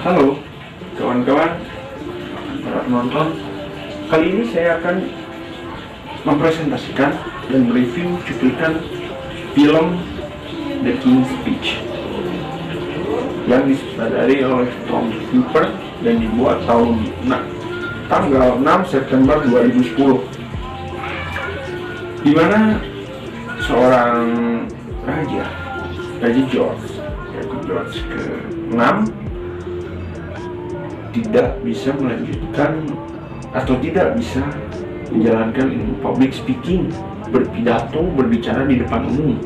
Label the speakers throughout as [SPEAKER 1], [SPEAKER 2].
[SPEAKER 1] Halo kawan-kawan, para penonton. Kali ini saya akan mempresentasikan dan mereview cuplikan film The King's Speech yang disutradari oleh Tom Hooper dan dibuat tanggal 6 September 2010, di mana seorang Raja George, yaitu George ke-6, tidak bisa melanjutkan atau tidak bisa menjalankan ilmu public speaking, berpidato, berbicara di depan umum.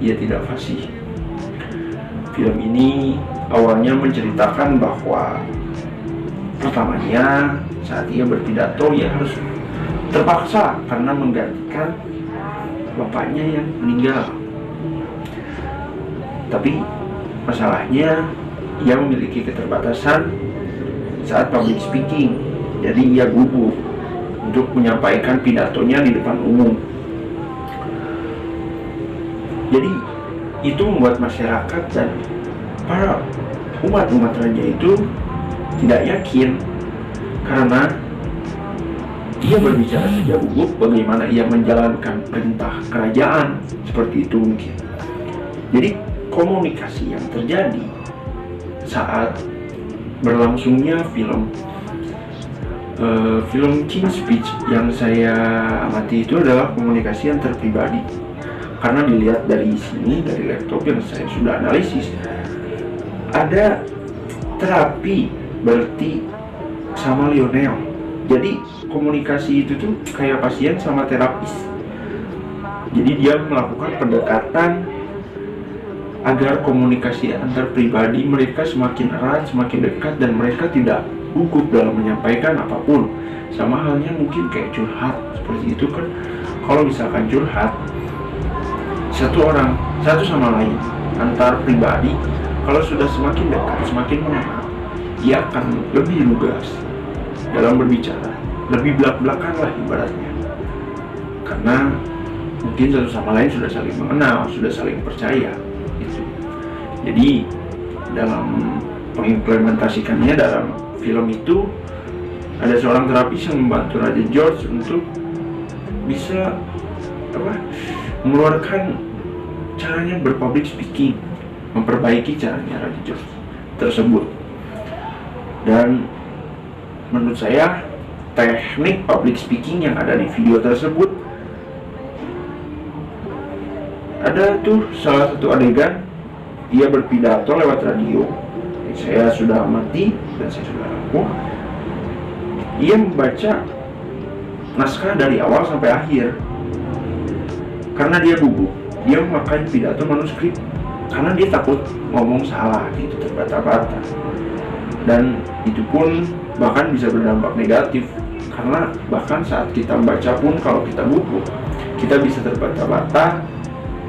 [SPEAKER 1] Ia tidak fasih. Film ini awalnya menceritakan bahwa pertamanya saat ia berpidato ia harus terpaksa karena menggantikan bapaknya yang meninggal. Tapi masalahnya ia memiliki keterbatasan saat public speaking, jadi ia gugup untuk menyampaikan pidatonya di depan umum. Jadi itu membuat masyarakat dan para umat raja itu tidak yakin, karena ia berbicara saja gugup, bagaimana ia menjalankan perintah kerajaan seperti itu mungkin. Jadi komunikasi yang terjadi saat berlangsungnya film King's Speech yang saya amati itu adalah komunikasi yang terpribadi, karena dilihat dari sini, dari laptop yang saya sudah analisis, ada terapi berarti sama Lionel. Jadi komunikasi itu tuh kayak pasien sama terapis. Jadi dia melakukan pendekatan agar komunikasi antar pribadi mereka semakin erat, semakin dekat, dan mereka tidak gugup dalam menyampaikan apapun. Sama halnya mungkin kayak curhat, seperti itu kan. Kalau misalkan curhat, satu sama lain antar pribadi, kalau sudah semakin dekat, semakin mengenal, ia akan lebih lugas dalam berbicara, lebih belak-belakan lah ibaratnya, karena mungkin satu sama lain sudah saling mengenal, sudah saling percaya. Jadi dalam mengimplementasikannya dalam film itu, ada seorang terapis yang membantu Raja George untuk bisa mengeluarkan caranya berpublic speaking, memperbaiki caranya Raja George tersebut. Dan menurut saya teknik public speaking yang ada di video tersebut, ada tuh salah satu adegan ia berpidato lewat radio. Saya sudah amati dan saya sudah lakukan. Ia membaca naskah dari awal sampai akhir karena dia gugup. Dia memakai pidato manuskrip karena dia takut ngomong salah, gitu, terbata-bata. Dan itu pun bahkan bisa berdampak negatif, karena bahkan saat kita membaca pun kalau kita gugup, kita bisa terbata-bata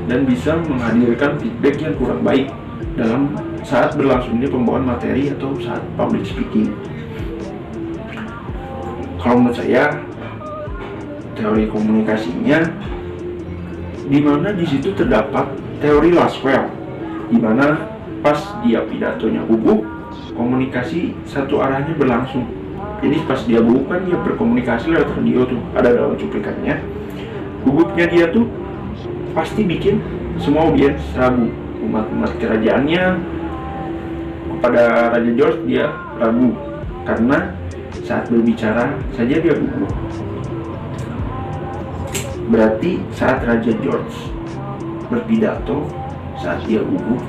[SPEAKER 1] dan bisa menghadirkan feedback yang kurang baik dalam saat berlangsungnya pembawaan materi atau saat public speaking. Kalau menurut saya, teori komunikasinya, di mana di situ terdapat teori Laswell, di mana pas dia pidatonya gugup, komunikasi satu arahnya berlangsung. Jadi pas dia gugup kan dia berkomunikasi lewat radio tuh, ada dalam cuplikannya. Gugupnya dia tuh pasti bikin semua audiens ragu. Umat kerajaannya kepada Raja George dia ragu, karena saat berbicara saja dia gugup. Berarti saat Raja George berpidato, saat dia gugup,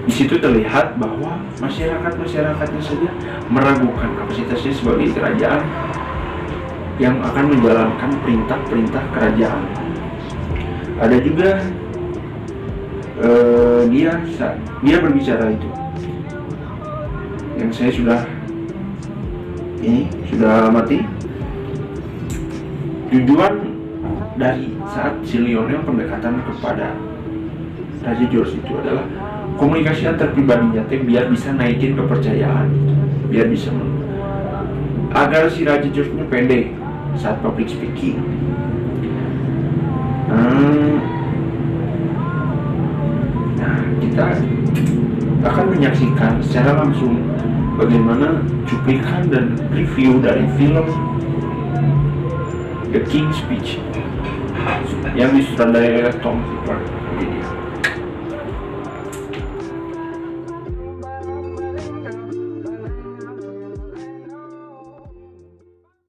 [SPEAKER 1] di situ terlihat bahwa masyarakatnya saja meragukan kapasitasnya sebagai kerajaan yang akan menjalankan perintah-perintah kerajaan. Ada juga dia berbicara itu, yang saya sudah amati. Tujuan dari saat si Lionel pendekatan kepada Raja George itu adalah komunikasi antar pribadinya biar bisa naikin kepercayaan, biar bisa agar si Raja George-nya pendek saat public speaking. Nah, kita akan menyaksikan secara langsung bagaimana cuplikan dan review dari film The King's Speech yang disutradarai oleh Tom Hooper.